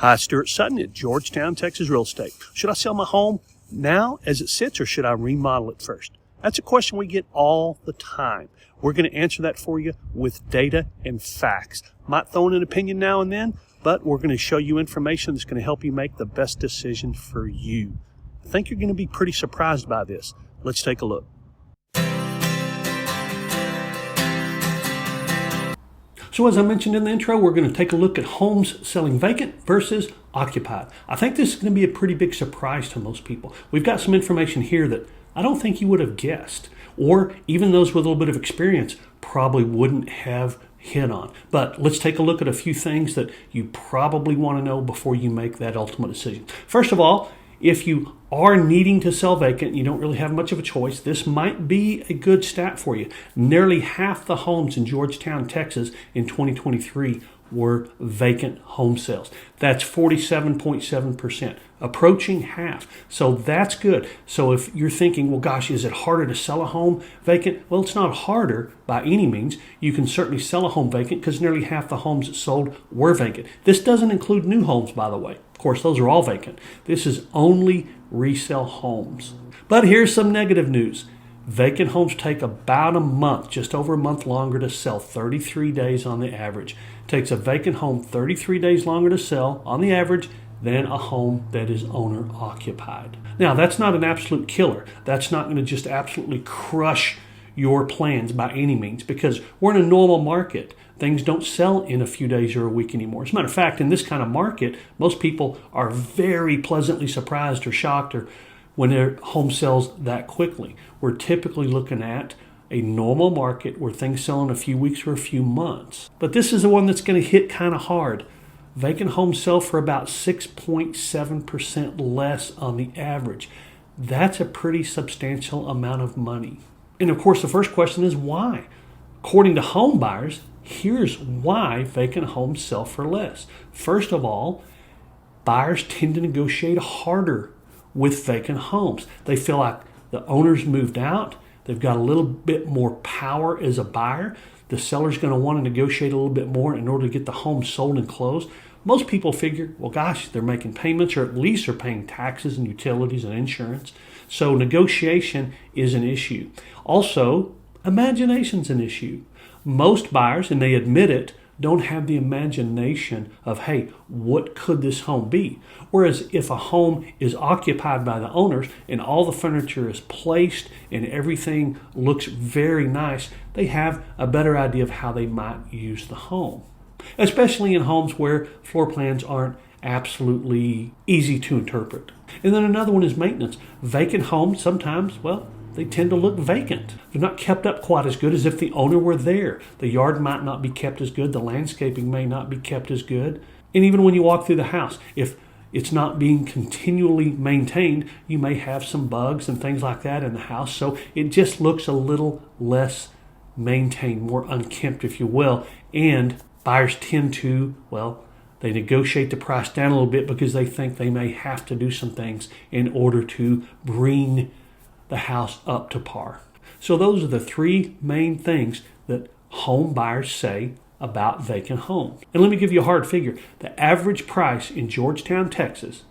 Hi, Stuart Sutton at Georgetown, Texas Real Estate. Should I sell my home now as it sits, or should I remodel it first? That's a question we get all the time. We're going to answer that for you with data and facts. Might throw in an opinion now and then, but we're going to show you information that's going to help you make the best decision for you. I think you're going to be pretty surprised by this. Let's take a look. So as I mentioned in the intro, we're going to take a look at homes selling vacant versus occupied. I think this is going to be a pretty big surprise to most people. We've got some information here that I don't think you would have guessed, or even those with a little bit of experience probably wouldn't have hit on. But let's take a look at a few things that you probably want to know before you make that ultimate decision. First of all, if you are needing to sell vacant, you don't really have much of a choice, this might be a good stat for you. Nearly half the homes in Georgetown, Texas in 2023 were vacant home sales. That's 47.7%, approaching half. So that's good. So if you're thinking, well, gosh, is it harder to sell a home vacant? Well, it's not harder by any means. You can certainly sell a home vacant because nearly half the homes that sold were vacant. This doesn't include new homes, by the way. Of course, those are all vacant. This is only resale homes. But here's some negative news. Vacant homes take about a month, just over a month longer to sell, 33 days on the average. It takes a vacant home 33 days longer to sell on the average than a home that is owner occupied. Now, that's not an absolute killer. That's not going to just absolutely crush your plans by any means, because we're in a normal market. Things don't sell in a few days or a week anymore. As a matter of fact, in this kind of market, most people are very pleasantly surprised or shocked or when their home sells that quickly. We're typically looking at a normal market where things sell in a few weeks or a few months. But this is the one that's going to hit kind of hard. Vacant homes sell for about 6.7% less on the average. That's a pretty substantial amount of money. And of course, the first question is why? According to home buyers, here's why vacant homes sell for less. First of all, buyers tend to negotiate harder with vacant homes. They feel like the owner's moved out. They've got a little bit more power as a buyer. The seller's going to want to negotiate a little bit more in order to get the home sold and closed. Most people figure, well, gosh, they're making payments or at least are paying taxes and utilities and insurance. So negotiation is an issue. Also, imagination's an issue. Most buyers, and they admit it, don't have the imagination of, hey, what could this home be? Whereas if a home is occupied by the owners and all the furniture is placed and everything looks very nice, they have a better idea of how they might use the home. Especially in homes where floor plans aren't absolutely easy to interpret. And then another one is maintenance. Vacant homes sometimes, well, they tend to look vacant. They're not kept up quite as good as if the owner were there. The yard might not be kept as good. The landscaping may not be kept as good. And even when you walk through the house, if it's not being continually maintained, you may have some bugs and things like that in the house. So it just looks a little less maintained, more unkempt, if you will. And buyers tend to, well, they negotiate the price down a little bit because they think they may have to do some things in order to bring the house up to par. So those are the three main things that home buyers say about vacant homes. And let me give you a hard figure. The average price in Georgetown, Texas,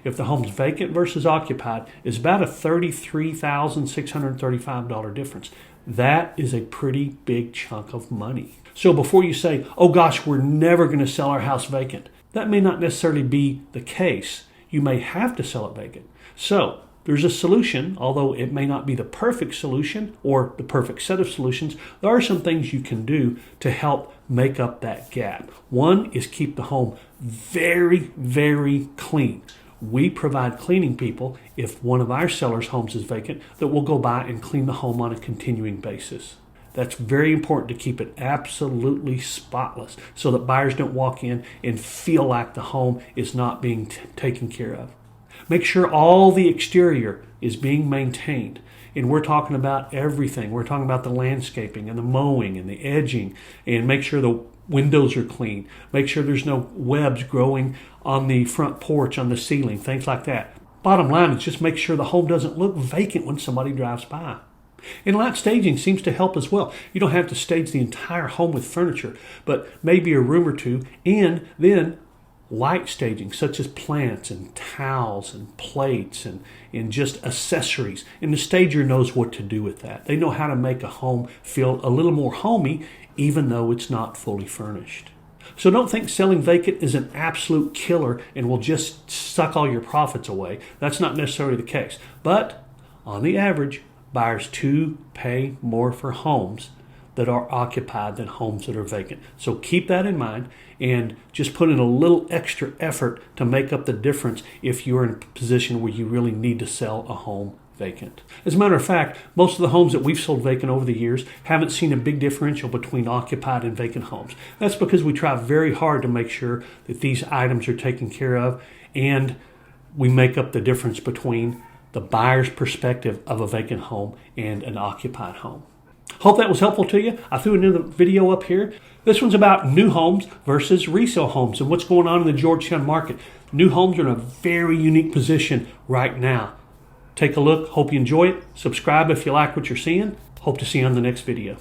if the home's vacant versus occupied, is about a $33,635 difference. That is a pretty big chunk of money. So before you say, oh gosh, we're never going to sell our house vacant, that may not necessarily be the case. You may have to sell it vacant. So there's a solution, although it may not be the perfect solution or the perfect set of solutions. There are some things you can do to help make up that gap. One is keep the home very, very clean. We provide cleaning people if one of our sellers' homes is vacant that will go by and clean the home on a continuing basis. That's very important to keep it absolutely spotless so that buyers don't walk in and feel like the home is not being taken care of. Make sure all the exterior is being maintained. And we're talking about everything. We're talking about the landscaping and the mowing and the edging, and make sure the windows are clean. Make sure there's no webs growing on the front porch, on the ceiling, things like that. Bottom line is just make sure the home doesn't look vacant when somebody drives by. And light staging seems to help as well. You don't have to stage the entire home with furniture, but maybe a room or two, and then light staging such as plants and towels and plates and just accessories. And the stager knows what to do with that. They know how to make a home feel a little more homey even though it's not fully furnished. So don't think selling vacant is an absolute killer and will just suck all your profits away. That's not necessarily the case. But on the average, buyers do pay more for homes that are occupied than homes that are vacant. So keep that in mind and just put in a little extra effort to make up the difference if you're in a position where you really need to sell a home vacant. As a matter of fact, most of the homes that we've sold vacant over the years haven't seen a big differential between occupied and vacant homes. That's because we try very hard to make sure that these items are taken care of, and we make up the difference between the buyer's perspective of a vacant home and an occupied home. Hope that was helpful to you. I threw another video up here. This one's about new homes versus resale homes and what's going on in the Georgetown market. New homes are in a very unique position right now. Take a look. Hope you enjoy it. Subscribe if you like what you're seeing. Hope to see you on the next video.